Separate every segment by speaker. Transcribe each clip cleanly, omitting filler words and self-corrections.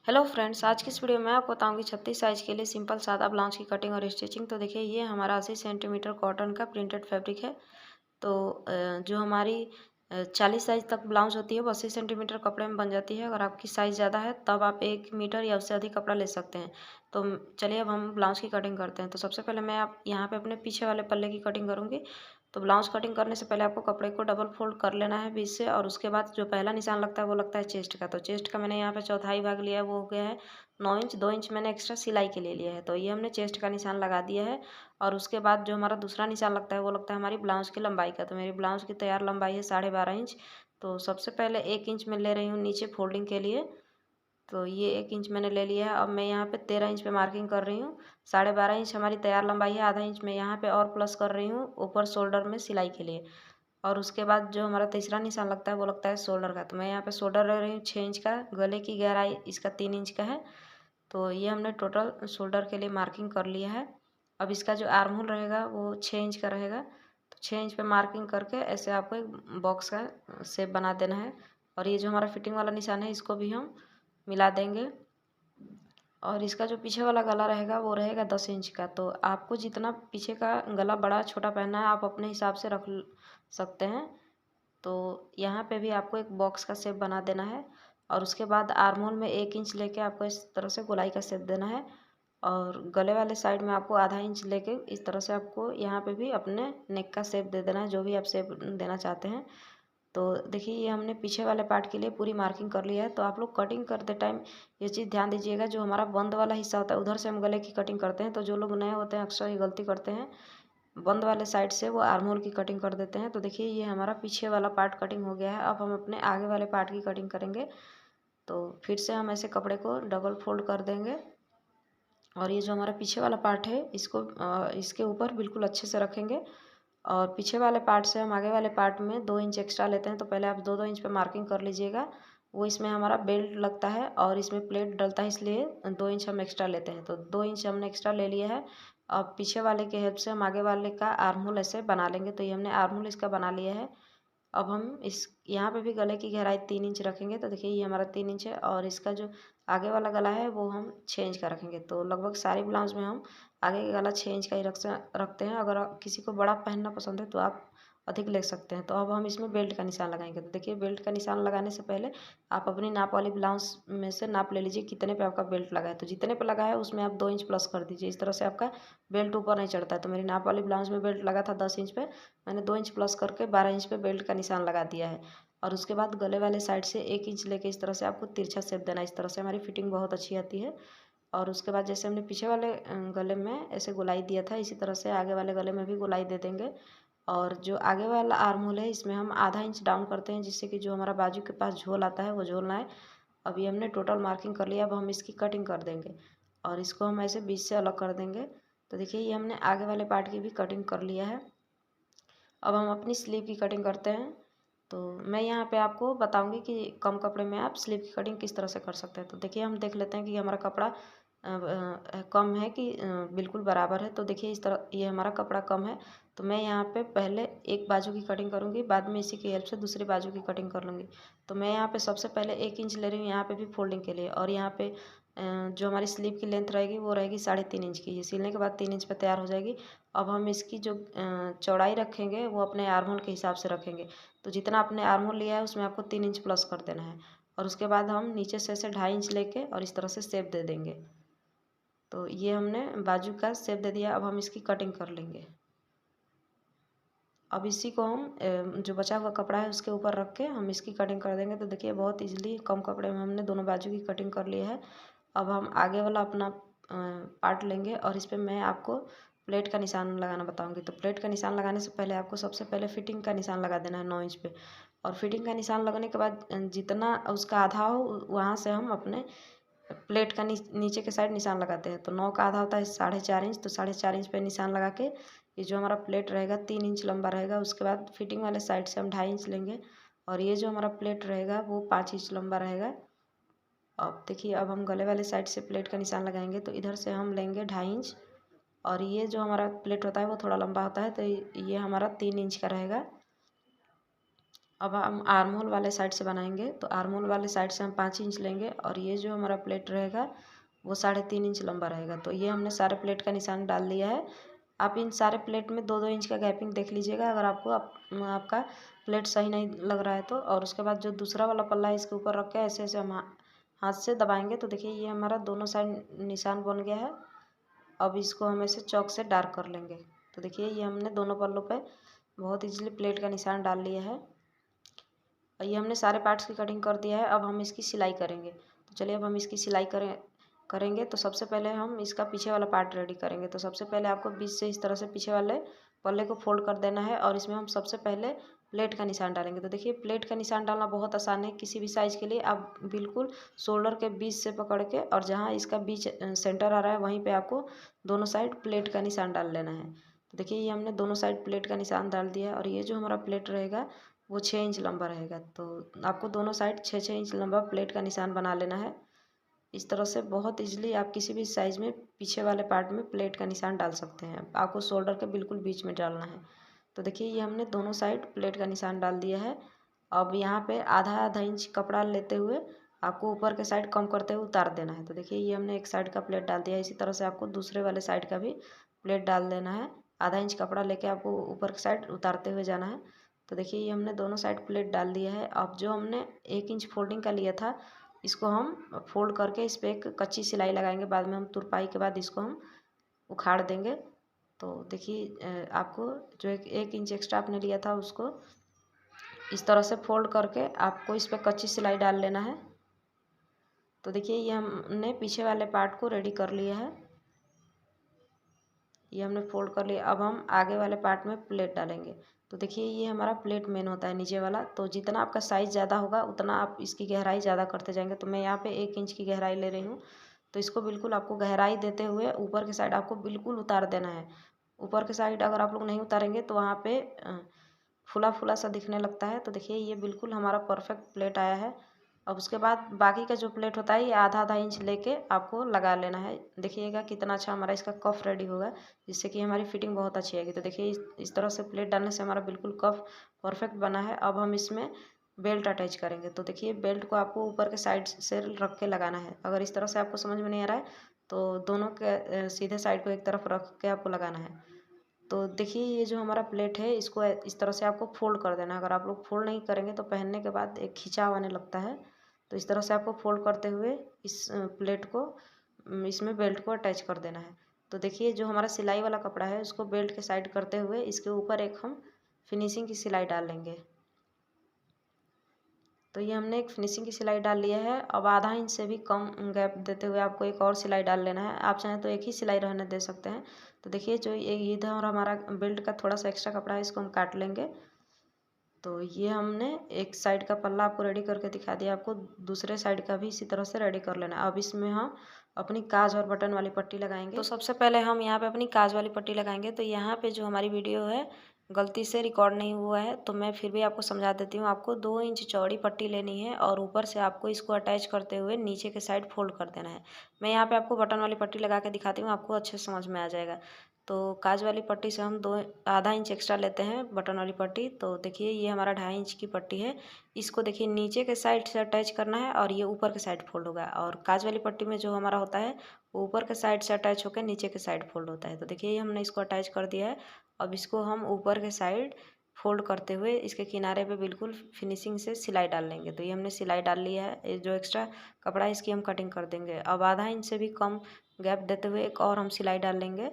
Speaker 1: Hello friends, आज की इस वीडियो में मैं आपको बताऊंगी 36 साइज़ के लिए सिंपल सादा ब्लाउज की कटिंग और स्टिचिंग। तो देखिए, ये हमारा 80 सेंटीमीटर कॉटन का प्रिंटेड फैब्रिक है। तो जो हमारी 40 साइज़ तक ब्लाउज होती है वो 80 सेंटीमीटर कपड़े में बन जाती है। अगर आपकी साइज़ ज़्यादा है तब आप 1 मीटर या उससे अधिक कपड़ा ले सकते हैं। तो चलिए अब हम ब्लाउज की कटिंग करते हैं। तो सबसे पहले मैं आप यहाँ पे अपने पीछे वाले पल्ले की कटिंग करूँगी। तो ब्लाउज कटिंग करने से पहले आपको कपड़े को डबल फोल्ड कर लेना है बीच से, और उसके बाद जो पहला निशान लगता है वो लगता है चेस्ट का। तो चेस्ट का मैंने यहाँ पे चौथाई भाग लिया है, वो हो गया है 9 इंच। 2 इंच मैंने एक्स्ट्रा सिलाई के लिए लिया है। तो ये हमने चेस्ट का निशान लगा दिया है। और उसके बाद जो हमारा दूसरा निशान लगता है वो लगता है हमारी ब्लाउज की लंबाई का। तो मेरी ब्लाउज की तैयार लंबाई है 12.5 इंच। तो सबसे पहले 1 इंच मैं ले रही हूँ नीचे फोल्डिंग के लिए। तो ये 1 इंच मैंने ले लिया है। अब मैं यहाँ पे 13 इंच पे मार्किंग कर रही हूँ। 12.5 इंच हमारी तैयार लंबाई है, आधा इंच मैं यहाँ पे और प्लस कर रही हूँ ऊपर शोल्डर में सिलाई के लिए। और उसके बाद जो हमारा तीसरा निशान लगता है वो लगता है शोल्डर का। तो मैं यहाँ पे शोल्डर ले रही हूँ 6 इंच का। गले की गहराई इसका 3 इंच का है। तो ये हमने टोटल शोल्डर के लिए मार्किंग कर लिया है। अब इसका जो आर्म होल रहेगा वो 6 इंच का रहेगा। तो 6 इंच पे मार्किंग करके ऐसे आपको एक बॉक्स का शेप बना देना है। और ये जो हमारा फिटिंग वाला निशान है इसको भी हम मिला देंगे। और इसका जो पीछे वाला गला रहेगा वो रहेगा 10 इंच का। तो आपको जितना पीछे का गला बड़ा छोटा पहनना है आप अपने हिसाब से रख सकते हैं। तो यहाँ पे भी आपको एक बॉक्स का शेप बना देना है। और उसके बाद आर्म होल में 1 इंच लेके आपको इस तरह से गोलाई का शेप देना है। और गले वाले साइड में आपको आधा इंच लेके इस तरह से आपको यहाँ पे भी अपने नेक का शेप दे देना है, जो भी आप शेप देना चाहते हैं। तो देखिए, ये हमने पीछे वाले पार्ट के लिए पूरी मार्किंग कर लिया है। तो आप लोग कटिंग करते टाइम ये चीज़ ध्यान दीजिएगा, जो हमारा बंद वाला हिस्सा होता है उधर से हम गले की कटिंग करते हैं। तो जो लोग नए होते हैं अक्सर ये गलती करते हैं, बंद वाले साइड से वो आर्म होल की कटिंग कर देते हैं। तो देखिए, ये हमारा पीछे वाला पार्ट कटिंग हो गया है। अब हम अपने आगे वाले पार्ट की कटिंग करेंगे। तो फिर से हम ऐसे कपड़े को डबल फोल्ड कर देंगे। और ये जो हमारा पीछे वाला पार्ट है इसको इसके ऊपर बिल्कुल अच्छे से रखेंगे। और पीछे वाले पार्ट से हम आगे वाले पार्ट में 2 इंच एक्स्ट्रा लेते हैं। तो पहले आप 2-2 इंच पे मार्किंग कर लीजिएगा। वो इसमें हमारा बेल्ट लगता है और इसमें प्लेट डलता है, इसलिए 2 इंच हम एक्स्ट्रा लेते हैं। तो 2 इंच हमने एक्स्ट्रा ले लिया है। अब पीछे वाले के हेल्प से हम आगे वाले का आर्म होल ऐसे बना लेंगे। तो ये हमने आर्म होल इसका बना लिया है। अब हम इस यहाँ पे भी गले की गहराई 3 इंच रखेंगे। तो देखिए, ये हमारा 3 इंच है। और इसका जो आगे वाला गला है वो हम 6 इंच का रखेंगे। तो लगभग सारी ब्लाउज में हम आगे का गला 6 इंच का ही रखते हैं। अगर किसी को बड़ा पहनना पसंद है तो आप अधिक ले सकते हैं। तो अब हम इसमें बेल्ट का निशान लगाएंगे। तो देखिए, बेल्ट का निशान लगाने से पहले आप अपनी नाप वाली ब्लाउज में से नाप ले लीजिए कितने पे आपका बेल्ट लगा है। तो जितने पे लगा है उसमें आप 2 इंच प्लस कर दीजिए। इस तरह से आपका बेल्ट ऊपर नहीं चढ़ता है। तो मेरी नाप वाली ब्लाउज में बेल्ट लगा था 10 इंच पे, मैंने 2 इंच प्लस करके 12 इंच पे बेल्ट का निशान लगा दिया है। और उसके बाद गले वाले साइड से 1 इंच लेके इस तरह से आपको तिरछा शेप देना है। इस तरह से हमारी फिटिंग बहुत अच्छी आती है। और उसके बाद जैसे हमने पीछे वाले गले में ऐसे गोलाई दिया था, इसी तरह से आगे वाले गले में भी गोलाई दे देंगे। और जो आगे वाला आर्म होल है इसमें हम आधा इंच डाउन करते हैं, जिससे कि जो हमारा बाजू के पास झोल आता है वो झोल ना आए। अब ये हमने टोटल मार्किंग कर लिया। अब हम इसकी कटिंग कर देंगे और इसको हम ऐसे बीच से अलग कर देंगे। तो देखिए, ये हमने आगे वाले पार्ट की भी कटिंग कर लिया है। अब हम अपनी स्लीव की कटिंग करते हैं। तो मैं यहाँ पे आपको बताऊंगी कि कम कपड़े में आप स्लीव की कटिंग किस तरह से कर सकते हैं। तो देखिए, हम देख लेते हैं कि हमारा कपड़ा कम है कि बिल्कुल बराबर है। तो देखिए, इस तरह ये हमारा कपड़ा कम है। तो मैं यहाँ पे पहले एक बाजू की कटिंग करूँगी, बाद में इसी की हेल्प से दूसरी बाजू की कटिंग कर लूँगी। तो मैं यहाँ पे सबसे पहले 1 इंच ले रही हूँ यहाँ पे भी फोल्डिंग के लिए। और यहाँ पे जो हमारी स्लीव की लेंथ रहेगी वो रहेगी 3.5 इंच की। ये सिलने के बाद 3 इंच पे तैयार हो जाएगी। अब हम इसकी जो चौड़ाई रखेंगे वो अपने आर्म होल के हिसाब से रखेंगे। तो जितना आपने आर्म होल लिया है उसमें आपको 3 इंच प्लस कर देना है। और उसके बाद हम नीचे से ऐसे 2.5 इंच लेके और इस तरह से शेप दे देंगे। तो ये हमने बाजू का शेप दे दिया। अब हम इसकी कटिंग कर लेंगे। अब इसी को हम जो बचा हुआ कपड़ा है उसके ऊपर रख के हम इसकी कटिंग कर देंगे। तो देखिए, बहुत इजीली कम कपड़े में हमने दोनों बाजू की कटिंग कर ली है। अब हम आगे वाला अपना पार्ट लेंगे और इस पे मैं आपको प्लेट का निशान लगाना बताऊंगी। तो प्लेट का निशान लगाने से पहले आपको सबसे पहले फिटिंग का निशान लगा देना है 9 इंच पे। और फिटिंग का निशान लगने के बाद जितना उसका आधा हो वहाँ से हम अपने प्लेट का नीचे के साइड निशान लगाते हैं। तो 9 का आधा होता है 4.5 इंच। तो 4.5 इंच पे निशान लगा के ये जो हमारा प्लेट रहेगा 3 इंच लंबा रहेगा। उसके बाद फिटिंग वाले साइड से हम 2.5 इंच लेंगे। और ये जो हमारा प्लेट रहेगा वो 5 इंच लंबा रहेगा। अब देखिए, अब हम गले वाले साइड से प्लेट का निशान लगाएंगे। तो इधर से हम लेंगे 2.5 इंच। और ये जो हमारा प्लेट होता है वो थोड़ा लंबा होता है, तो ये हमारा 3 इंच का रहेगा। अब हम आर्म होल वाले साइड से बनाएंगे। तो आर्म होल वाले साइड से हम 5 इंच लेंगे और ये जो हमारा प्लेट रहेगा वो 3.5 इंच लंबा रहेगा। तो ये हमने सारे प्लेट का निशान डाल दिया है। आप इन सारे प्लेट में 2-2 इंच का गैपिंग देख लीजिएगा अगर आपको आपका प्लेट सही नहीं लग रहा है तो। और उसके बाद जो दूसरा वाला पल्ला है इसके ऊपर रख के ऐसे ऐसे हम हाथ से दबाएंगे तो देखिए ये हमारा दोनों साइड निशान बन गया है। अब इसको हम ऐसे चॉक से डार्क कर लेंगे। तो देखिए ये हमने दोनों पल्लों पे बहुत ईजिली प्लेट का निशान डाल लिया है। और ये हमने सारे पार्ट्स की कटिंग कर दिया है। अब हम इसकी सिलाई करेंगे। तो चलिए अब हम इसकी सिलाई करेंगे। तो सबसे पहले हम इसका पीछे वाला पार्ट रेडी करेंगे। तो सबसे पहले आपको बीच से इस तरह से पीछे वाले पल्ले को फोल्ड कर देना है और इसमें हम सबसे पहले प्लेट का निशान डालेंगे। तो देखिए प्लेट का निशान डालना बहुत आसान है किसी भी साइज़ के लिए। आप बिल्कुल शोल्डर के बीच से पकड़ के और जहाँ इसका बीच सेंटर आ रहा है वहीं पे आपको दोनों साइड प्लेट का निशान डाल लेना है। तो देखिए ये हमने दोनों साइड प्लेट का निशान डाल दिया है और ये जो हमारा प्लेट रहेगा वो 6 इंच लंबा रहेगा। तो आपको दोनों साइड 6-6 इंच लंबा प्लेट का निशान बना लेना है। इस तरह से बहुत इजीली आप किसी भी साइज़ में पीछे वाले पार्ट में प्लेट का निशान डाल सकते हैं। आपको शोल्डर के बिल्कुल बीच में डालना है। तो देखिए ये हमने दोनों साइड प्लेट का निशान डाल दिया है। अब यहाँ पे आधा आधा इंच कपड़ा लेते हुए आपको ऊपर के साइड कम करते हुए उतार देना है। तो देखिए ये हमने एक साइड का प्लेट डाल दिया है। इसी तरह से आपको दूसरे वाले साइड का भी प्लेट डाल देना है। आधा इंच कपड़ा लेके आपको ऊपर के साइड उतारते हुए जाना है। तो देखिए ये हमने दोनों साइड प्लेट डाल दिया है। अब जो हमने 1 इंच फोल्डिंग का लिया था इसको हम फोल्ड करके इस पर एक कच्ची सिलाई लगाएंगे। बाद में हम तुरपाई के बाद इसको हम उखाड़ देंगे। तो देखिए आपको जो एक इंच एक्स्ट्रा आपने लिया था उसको इस तरह से फोल्ड करके आपको इस पर कच्ची सिलाई डाल लेना है। तो देखिए ये हमने पीछे वाले पार्ट को रेडी कर लिया है। ये हमने फोल्ड कर लिया। अब हम आगे वाले पार्ट में प्लेट डालेंगे। तो देखिए ये हमारा प्लेट मेन होता है नीचे वाला। तो जितना आपका साइज़ ज़्यादा होगा उतना आप इसकी गहराई ज़्यादा करते जाएंगे। तो मैं यहाँ पे 1 इंच की गहराई ले रही हूँ। तो इसको बिल्कुल आपको गहराई देते हुए ऊपर के साइड आपको बिल्कुल उतार देना है। ऊपर के साइड अगर आप लोग नहीं उतारेंगे तो वहाँ पे फुला फुला सा दिखने लगता है। तो देखिए ये बिल्कुल हमारा परफेक्ट प्लेट आया है। अब उसके बाद बाकी का जो प्लेट होता है ये आधा आधा इंच लेके आपको लगा लेना है। देखिएगा कितना अच्छा हमारा इसका कफ रेडी होगा जिससे कि हमारी फिटिंग बहुत अच्छी आएगी। तो देखिए इस तरह से प्लेट डालने से हमारा बिल्कुल कफ परफेक्ट बना है। अब हम इसमें बेल्ट अटैच करेंगे। तो देखिए बेल्ट को आपको ऊपर के साइड से रख के लगाना है। अगर इस तरह से आपको समझ में नहीं आ रहा है तो दोनों के सीधे साइड को एक तरफ रख के आपको लगाना है। तो देखिए ये जो हमारा प्लेट है इसको इस तरह से आपको फोल्ड कर देना है। अगर आप लोग फोल्ड नहीं करेंगे तो पहनने के बाद एक खिंचाव आने लगता है। तो इस तरह से आपको फोल्ड करते हुए इस प्लेट को इसमें बेल्ट को अटैच कर देना है। तो देखिए जो हमारा सिलाई वाला कपड़ा है उसको बेल्ट के साइड करते हुए इसके ऊपर एक हम फिनिशिंग की सिलाई डाल लेंगे। तो ये हमने एक फिनिशिंग की सिलाई डाल लिया है। अब आधा इंच से भी कम गैप देते हुए आपको एक और सिलाई डाल लेना है। आप चाहें तो एक ही सिलाई रहने दे सकते हैं। तो देखिए जो ये इधर और हमारा बेल्ट का थोड़ा सा एक्स्ट्रा कपड़ा है इसको हम काट लेंगे। तो ये हमने एक साइड का पल्ला आपको रेडी करके दिखा दिया। आपको दूसरे साइड का भी इसी तरह से रेडी कर लेना है। अब इसमें हम अपनी काज और बटन वाली पट्टी लगाएंगे। तो सबसे पहले हम यहाँ पे अपनी काज वाली पट्टी लगाएंगे। तो यहाँ पे जो हमारी वीडियो है गलती से रिकॉर्ड नहीं हुआ है तो मैं फिर भी आपको समझा देती हूँ। आपको 2 इंच चौड़ी पट्टी लेनी है और ऊपर से आपको इसको अटैच करते हुए नीचे के साइड फोल्ड कर देना है। मैं यहाँ पे आपको बटन वाली पट्टी लगा के दिखाती हूँ, आपको अच्छे से समझ में आ जाएगा। तो काज वाली पट्टी से हम आधा इंच एक्स्ट्रा लेते हैं बटन वाली पट्टी। तो देखिए ये हमारा 2.5 इंच की पट्टी है। इसको देखिए नीचे के साइड से अटैच करना है और ये ऊपर के साइड फोल्ड होगा। और काज वाली पट्टी में जो हमारा होता है वो ऊपर के साइड से अटैच होकर नीचे के साइड फोल्ड होता है। तो देखिए ये हमने इसको अटैच कर दिया है। अब इसको हम ऊपर के साइड फोल्ड करते हुए इसके किनारे पे बिल्कुल फिनिशिंग से सिलाई डाल लेंगे। तो ये हमने सिलाई डाल लिया है। ये जो एक्स्ट्रा कपड़ा है इसकी हम कटिंग कर देंगे। अब आधा इंच से भी कम गैप देते हुए एक और हम सिलाई डाल लेंगे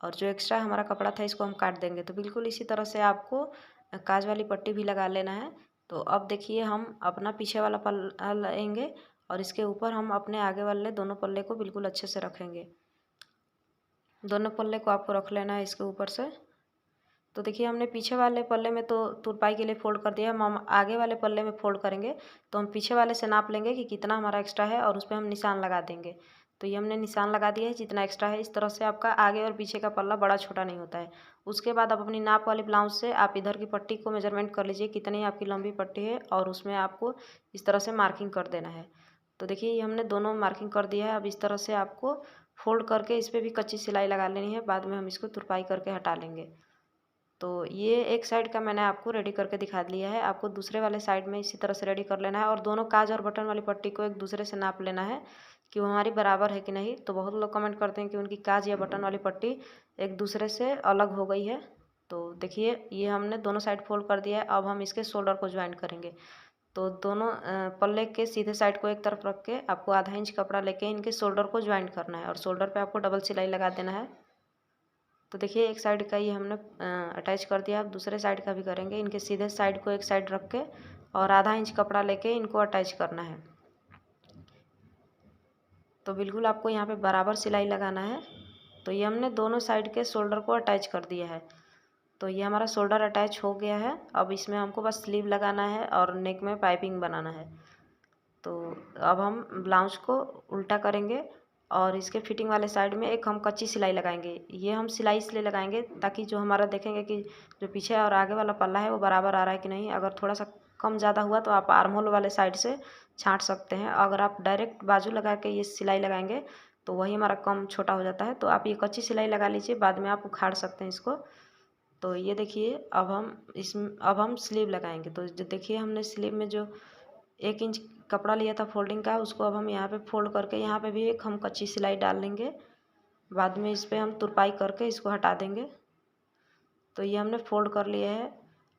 Speaker 1: और जो एक्स्ट्रा हमारा कपड़ा था इसको हम काट देंगे। तो बिल्कुल इसी तरह से आपको काज वाली पट्टी भी लगा लेना है। तो अब देखिए हम अपना पीछे वाला पल्ला लेंगे और इसके ऊपर हम अपने आगे वाले दोनों पल्ले को बिल्कुल अच्छे से रखेंगे। दोनों पल्ले को आपको रख लेना है इसके ऊपर से। तो देखिए हमने पीछे वाले पल्ले में तो तुरपाई के लिए फ़ोल्ड कर दिया। हम आगे वाले पल्ले में फ़ोल्ड करेंगे तो हम पीछे वाले से नाप लेंगे कि कितना हमारा एक्स्ट्रा है और उस पर हम निशान लगा देंगे। तो ये हमने निशान लगा दिया है जितना एक्स्ट्रा है। इस तरह से आपका आगे और पीछे का पल्ला बड़ा छोटा नहीं होता है। उसके बाद आप अपनी नाप वाली ब्लाउज से आप इधर की पट्टी को मेजरमेंट कर लीजिए कितनी आपकी लंबी पट्टी है और उसमें आपको इस तरह से मार्किंग कर देना है। तो देखिए ये हमने दोनों मार्किंग कर दिया है। अब इस तरह से आपको फोल्ड करके इस पर भी कच्ची सिलाई लगा लेनी है। बाद में हम इसको तुरपाई करके हटा लेंगे। तो ये एक साइड का मैंने आपको रेडी करके दिखा दिया है। आपको दूसरे वाले साइड में इसी तरह से रेडी कर लेना है और दोनों काज और बटन वाली पट्टी को एक दूसरे से नाप लेना है कि वो हमारी बराबर है कि नहीं। तो बहुत लोग कमेंट करते हैं कि उनकी काज या बटन वाली पट्टी एक दूसरे से अलग हो गई है। तो देखिए ये हमने दोनों साइड फोल्ड कर दिया है। अब हम इसके शोल्डर को ज्वाइन करेंगे। तो दोनों पल्ले के सीधे साइड को एक तरफ रख के आपको आधा इंच कपड़ा लेके इनके शोल्डर को ज्वाइन करना है और शोल्डर पे आपको डबल सिलाई लगा देना है। तो देखिए एक साइड का ये हमने अटैच कर दिया। अब दूसरे साइड का भी करेंगे। इनके सीधे साइड को एक साइड रख के और आधा इंच कपड़ा लेके इनको अटैच करना है। तो बिल्कुल आपको यहाँ पे बराबर सिलाई लगाना है। तो ये हमने दोनों साइड के शोल्डर को अटैच कर दिया है। तो ये हमारा शोल्डर अटैच हो गया है। अब इसमें हमको बस स्लीव लगाना है और नेक में पाइपिंग बनाना है। तो अब हम ब्लाउज को उल्टा करेंगे और इसके फिटिंग वाले साइड में एक हम कच्ची सिलाई लगाएंगे। ये हम सिलाई इसलिए लगाएंगे ताकि जो हमारा देखेंगे कि जो पीछे और आगे वाला पल्ला है वो बराबर आ रहा है कि नहीं। अगर थोड़ा सा कम ज़्यादा हुआ तो आप आर्म होल वाले साइड से छांट सकते हैं। अगर आप डायरेक्ट बाजू लगा के ये सिलाई लगाएंगे तो वही हमारा कम छोटा हो जाता है। तो आप ये कच्ची सिलाई लगा लीजिए, बाद में आप उखाड़ सकते हैं इसको। तो ये देखिए अब हम स्लीव लगाएंगे। तो जो देखिए हमने स्लीव में जो 1 इंच कपड़ा लिया था फोल्डिंग का, उसको अब हम यहाँ पे फोल्ड करके यहाँ पे भी एक हम कच्ची सिलाई डाल लेंगे। बाद में इस पर हम तुरपाई करके इसको हटा देंगे। तो ये हमने फोल्ड कर लिया है।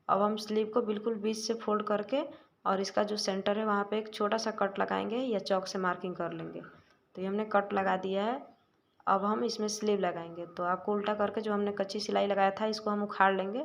Speaker 1: अब हम स्लीव को बिल्कुल बीच से फोल्ड करके और इसका जो सेंटर है वहाँ पे एक छोटा सा कट लगाएंगे या चौक से मार्किंग कर लेंगे। तो ये हमने कट लगा दिया है। अब हम इसमें स्लीव लगाएंगे। तो आपको उल्टा करके जो हमने कच्ची सिलाई लगाया था इसको हम उखाड़ लेंगे।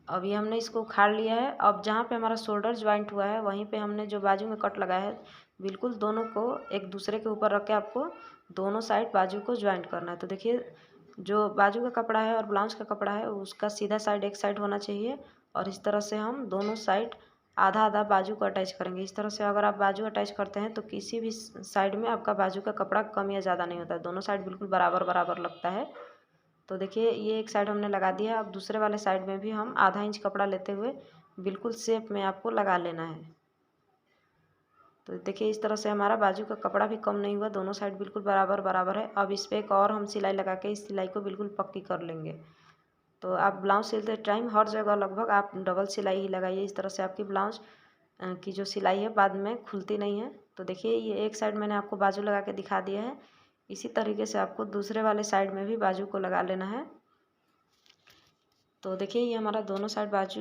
Speaker 1: अब ये हमने इसको उखाड़ लिया है। अब जहाँ पे हमारा शोल्डर ज्वाइंट हुआ है वहीं पे हमने जो बाजू में कट लगाया है बिल्कुल दोनों को एक दूसरे के ऊपर रख के आपको दोनों साइड बाजू को ज्वाइंट करना है। तो देखिए जो बाजू का कपड़ा है और ब्लाउज का कपड़ा है उसका सीधा साइड एक साइड होना चाहिए और इस तरह से हम दोनों साइड आधा आधा बाजू को अटैच करेंगे। इस तरह से अगर आप बाजू अटैच करते हैं तो किसी भी साइड में आपका बाजू का कपड़ा कम या ज़्यादा नहीं होता है, दोनों साइड बिल्कुल बराबर बराबर लगता है। तो देखिए ये एक साइड हमने लगा दिया। अब दूसरे वाले साइड में भी हम आधा इंच कपड़ा लेते हुए बिल्कुल शेप में आपको लगा लेना है। तो देखिए इस तरह से हमारा बाजू का कपड़ा भी कम नहीं हुआ, दोनों साइड बिल्कुल बराबर बराबर है। अब इस पर एक और हम सिलाई लगा के इस सिलाई को बिल्कुल पक्की कर लेंगे। तो आप ब्लाउज सिलते टाइम हर जगह लगभग आप डबल सिलाई ही लगाइए। इस तरह से आपकी ब्लाउज की जो सिलाई है बाद में खुलती नहीं है। तो देखिए ये एक साइड मैंने आपको बाजू लगा के दिखा दिया है। इसी तरीके से आपको दूसरे वाले साइड में भी बाजू को लगा लेना है। तो देखिए ये हमारा दोनों साइड बाजू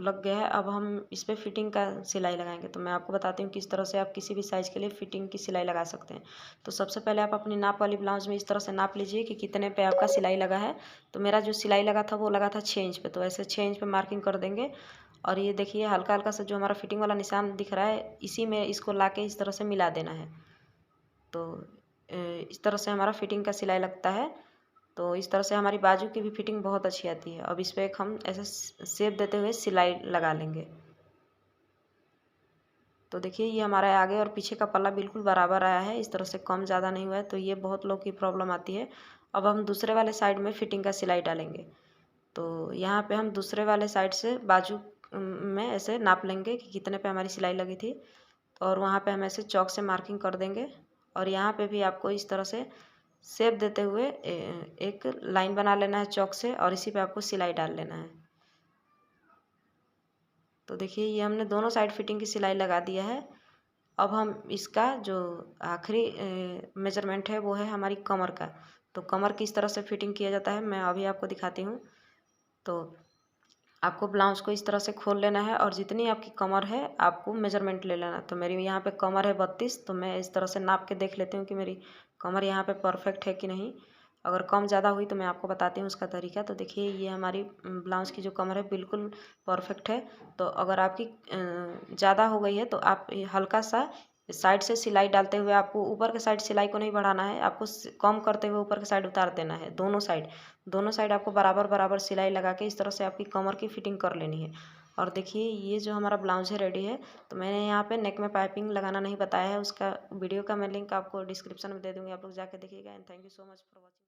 Speaker 1: लग गया है। अब हम इस पर फिटिंग का सिलाई लगाएंगे। तो मैं आपको बताती हूँ किस तरह से आप किसी भी साइज़ के लिए फिटिंग की सिलाई लगा सकते हैं। तो सबसे पहले आप अपनी नाप वाली ब्लाउज में इस तरह से नाप लीजिए कि कितने पे आपका सिलाई लगा है। तो मेरा जो सिलाई लगा था वो लगा था 6 इंच पे। तो ऐसे 6 इंच पे मार्किंग कर देंगे और ये देखिए हल्का हल्का सा जो हमारा फिटिंग वाला निशान दिख रहा है इसी में इसको ला के इस तरह से मिला देना है। तो इस तरह से हमारा फिटिंग का सिलाई लगता है। तो इस तरह से हमारी बाजू की भी फिटिंग बहुत अच्छी आती है। अब इस पर एक हम ऐसे शेप देते हुए सिलाई लगा लेंगे। तो देखिए ये हमारा आगे और पीछे का पल्ला बिल्कुल बराबर आया है, इस तरह से कम ज़्यादा नहीं हुआ है। तो ये बहुत लोग की प्रॉब्लम आती है। अब हम दूसरे वाले साइड में फिटिंग का सिलाई डालेंगे। तो यहाँ पे हम दूसरे वाले साइड से बाजू में ऐसे नाप लेंगे कि कितने पे हमारी सिलाई लगी थी और वहाँ पे हम ऐसे चौक से मार्किंग कर देंगे। और यहाँ पे भी आपको इस तरह से शेप देते हुए एक लाइन बना लेना है चौक से और इसी पे आपको सिलाई डाल लेना है। तो देखिए ये हमने दोनों साइड फिटिंग की सिलाई लगा दिया है। अब हम इसका जो आखिरी मेजरमेंट है वो है हमारी कमर का। तो कमर किस तरह से फिटिंग किया जाता है मैं अभी आपको दिखाती हूँ। तो आपको ब्लाउज को इस तरह से खोल लेना है और जितनी आपकी कमर है आपको मेजरमेंट ले लेना। तो मेरी यहाँ पे कमर है 32। तो मैं इस तरह से नाप के देख लेती हूँ कि मेरी कमर यहाँ पे परफेक्ट है कि नहीं। अगर कम ज़्यादा हुई तो मैं आपको बताती हूँ उसका तरीका। तो देखिए ये हमारी ब्लाउज की जो कमर है बिल्कुल परफेक्ट है। तो अगर आपकी ज़्यादा हो गई है तो आप हल्का सा साइड से सिलाई डालते हुए आपको ऊपर के साइड सिलाई को नहीं बढ़ाना है, आपको कम करते हुए ऊपर के साइड उतार देना है। दोनों साइड आपको बराबर बराबर सिलाई लगा के इस तरह से आपकी कमर की फिटिंग कर लेनी है। और देखिए ये जो हमारा ब्लाउज है रेडी है। तो मैंने यहाँ पे नेक में पाइपिंग लगाना नहीं बताया है, उसका वीडियो का मैं लिंक आपको डिस्क्रिप्शन में दे दूँगी, आप लोग जाके देखिएगा। And thank you so much for watching.